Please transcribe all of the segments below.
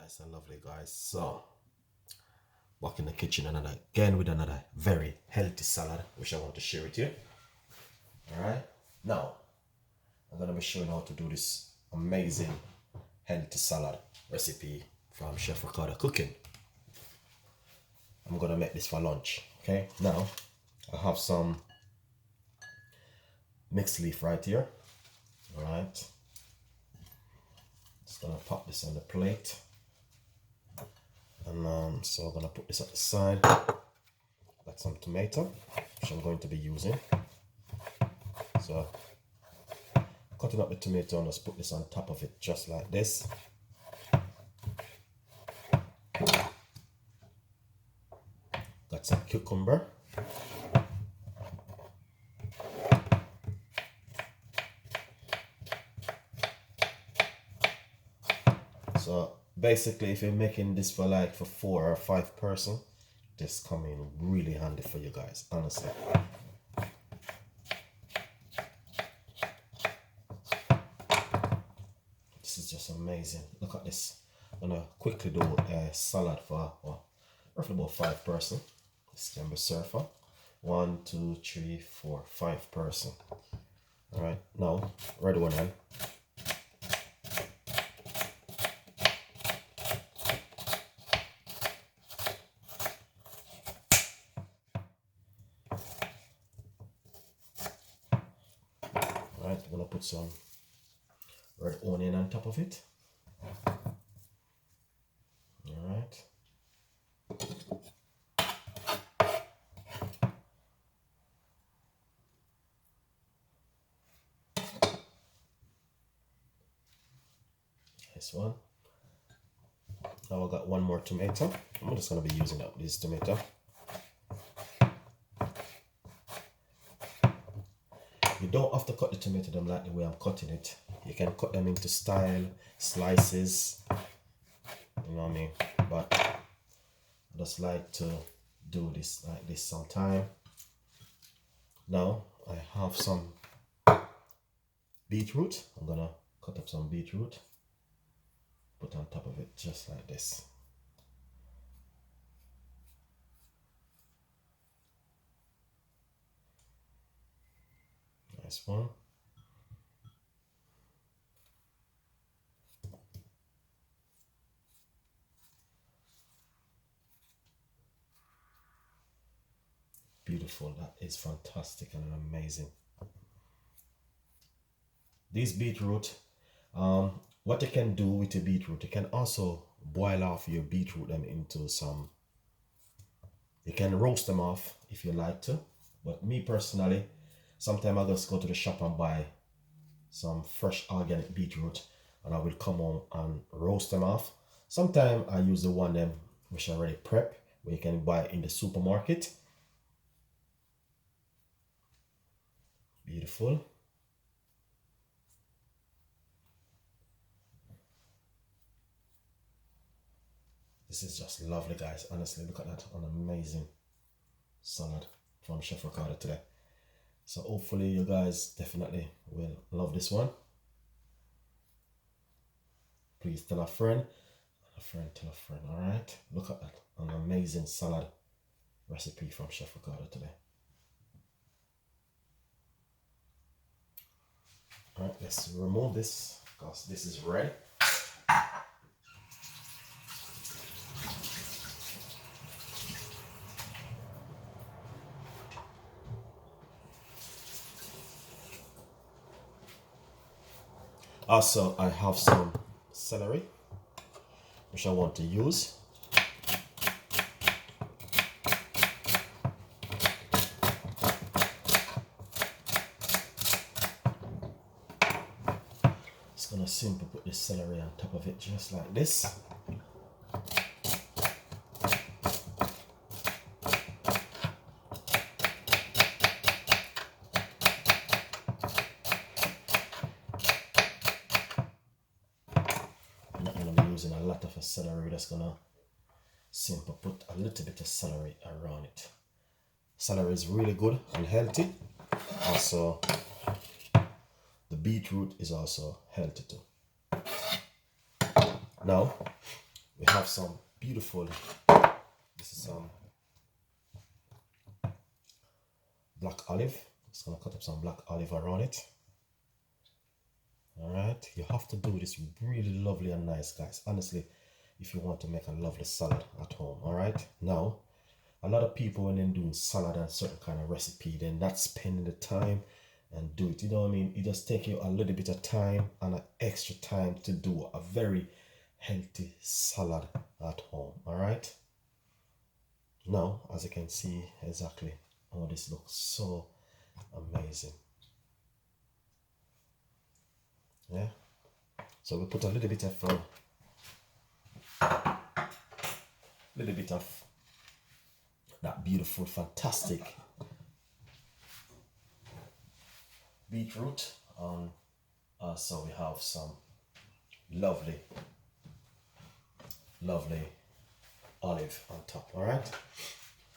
Nice and lovely, guys. So, back in the kitchen again with another very healthy salad, which I want to share with you. Alright, now I'm gonna be showing how to do this amazing healthy salad recipe from Chef Ricardo Cooking. I'm gonna make this for lunch. Okay, now I have some mixed leaf right here. Alright, just gonna pop this on the plate. And so I'm gonna put this at the side. Got some tomato, which I'm going to be using. So cutting up the tomato and just put this on top of it, just like this. Got some cucumber. So basically, if you're making this for like for 4 or 5 person, this come in really handy for you guys, honestly. This is just amazing. Look at this. I'm gonna quickly do a salad for roughly about 5 person. This can be served for 1, 2, 3, 4, 5 person. All right, now red one on. Alright, I'm gonna put some red onion on top of it. Alright. This one. Now I got one more tomato. I'm just gonna be using up this tomato. You don't have to cut the tomato them like the way I'm cutting it. You can cut them into slices, you know what I mean? But I just like to do this like this sometime. Now I have some beetroot. I'm gonna cut up some beetroot, put on top of it just like this. Nice one. Beautiful. That is fantastic and amazing. This beetroot, what you can do with the beetroot, you can also boil off your beetroot them into some, you can roast them off if you like to, but me personally, sometimes I just go to the shop and buy some fresh organic beetroot and I will come on and roast them off. Sometimes I use the one them which I already prep, where you can buy in the supermarket. Beautiful. This is just lovely, guys. Honestly, look at that. An amazing salad from Chef Ricardo today. So hopefully you guys definitely will love this one. Please tell a friend tell a friend. All right, look at that. An amazing salad recipe from Chef Ricardo today. All right, let's remove this because this is red. Also, I have some celery, which I want to use. Just gonna simply put the celery on top of it, just like this. Using a lot of celery, we're just gonna simply put a little bit of celery around it. Celery is really good and healthy. Also, the beetroot is also healthy too. Now, We have some beautiful, this is some black olive. Just gonna cut up some black olive around it. All right, you have to do this really lovely and nice, guys. Honestly, if you want to make a lovely salad at home. All right, now a lot of people, when they're doing salad and certain kind of recipe, they're not spending the time and do it. You know what I mean? It just take you a little bit of time and an extra time to do a very healthy salad at home. All right, now as you can see exactly how this looks, so amazing. Yeah, so we put a little bit of that beautiful, fantastic beetroot. So we have some lovely olive on top. All right,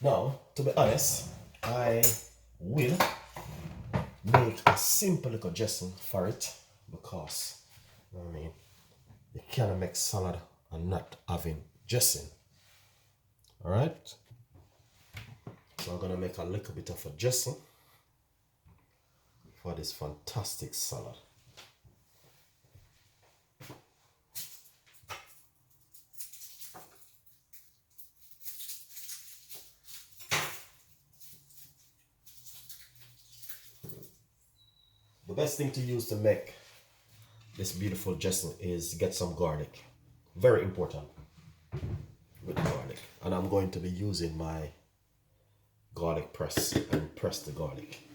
now to be honest, I will make a simple little dressing for it, because you know what I mean, you cannot make salad and not having dressing. All right, so I'm gonna make a little bit of a dressing for this fantastic salad. The best thing to use to make this beautiful dressing is get some garlic. Very important with garlic. And I'm going to be using my garlic press and press the garlic.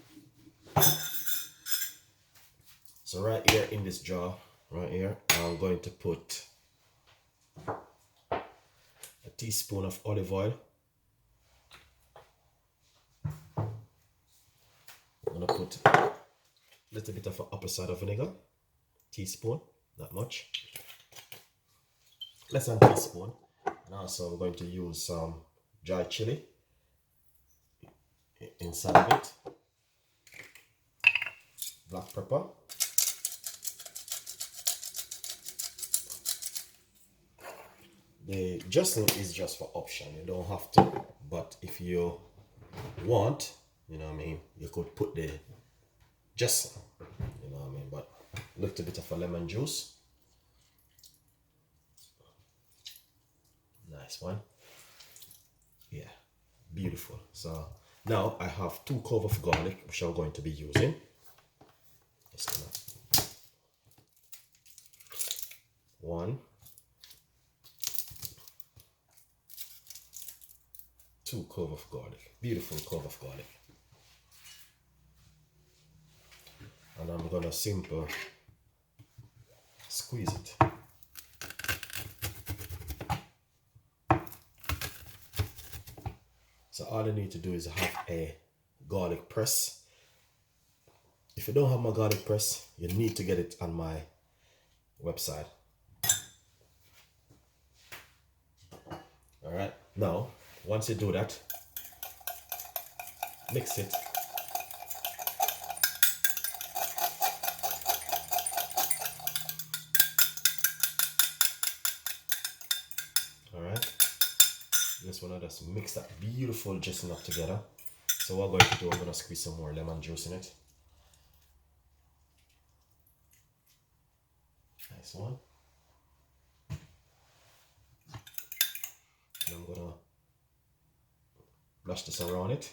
So right here in this jar, right here, I'm going to put a teaspoon of olive oil. I'm gonna put a little bit of apple cider vinegar, teaspoon, not much, less than a teaspoon. And also we're going to use some dry chili inside of it, black pepper, the dressing is just for option, you don't have to, but if you want, you know what I mean, you could put the dressing, you know what I mean, but a little bit of a lemon juice, nice one, yeah, beautiful. So now I have 2 cloves of garlic which I'm going to be using. Just gonna 1, 2 cloves of garlic, beautiful clove of garlic, and I'm gonna simple squeeze it. So all you need to do is have a garlic press. If you don't have my garlic press, you need to get it on my website. All right, now once you do that, mix it. All right, just want to just mix that beautiful dressing up together. So what I'm going to do, I'm going to squeeze some more lemon juice in it. Nice one. And I'm going to brush this around it.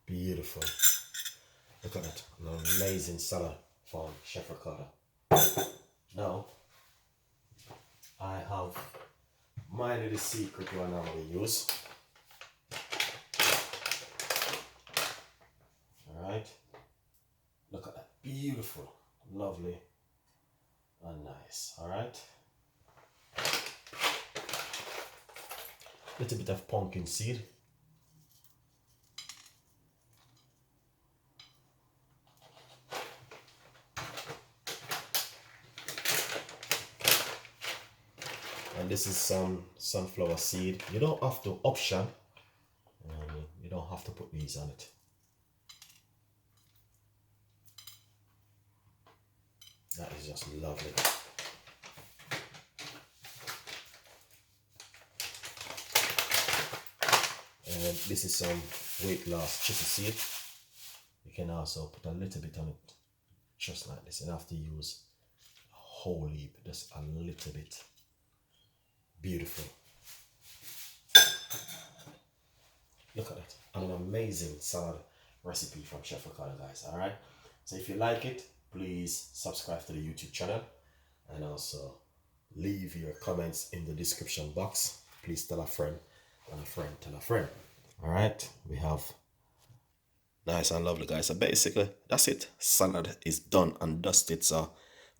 Beautiful. Look at that. An amazing salad from Chef Ricardo. Now, I have my little secret one I'm going to use. Alright. Look at that. Beautiful, lovely, and nice. Alright. Little bit of pumpkin seed. this is some sunflower seed. You don't have to option. You don't have to put these on it. That is just lovely. And this is some weight loss chickpea seed. You can also put a little bit on it, just like this. You don't have to use a whole heap, just a little bit. Beautiful. Look at that. An amazing salad recipe from Chef Ricardo, guys. Alright. So if you like it, please subscribe to the YouTube channel and also leave your comments in the description box. Please tell a friend and a friend tell a friend. Alright, we have nice and lovely, guys. So basically that's it. Salad is done and dusted. So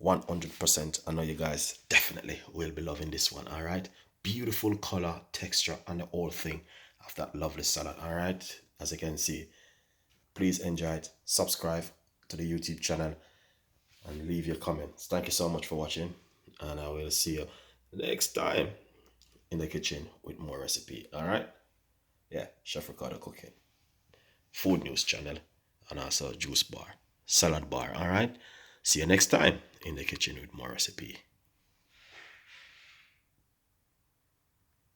100%. I know you guys definitely will be loving this one. Alright, beautiful color, texture, and the whole thing of that lovely salad. Alright, as you can see, please enjoy it. Subscribe to the YouTube channel and leave your comments. Thank you so much for watching, and I will see you next time in the kitchen with more recipe. All right, yeah, Chef Ricardo cooking, food news channel, and also juice bar, salad bar. All right, see you next time in the kitchen with more recipe.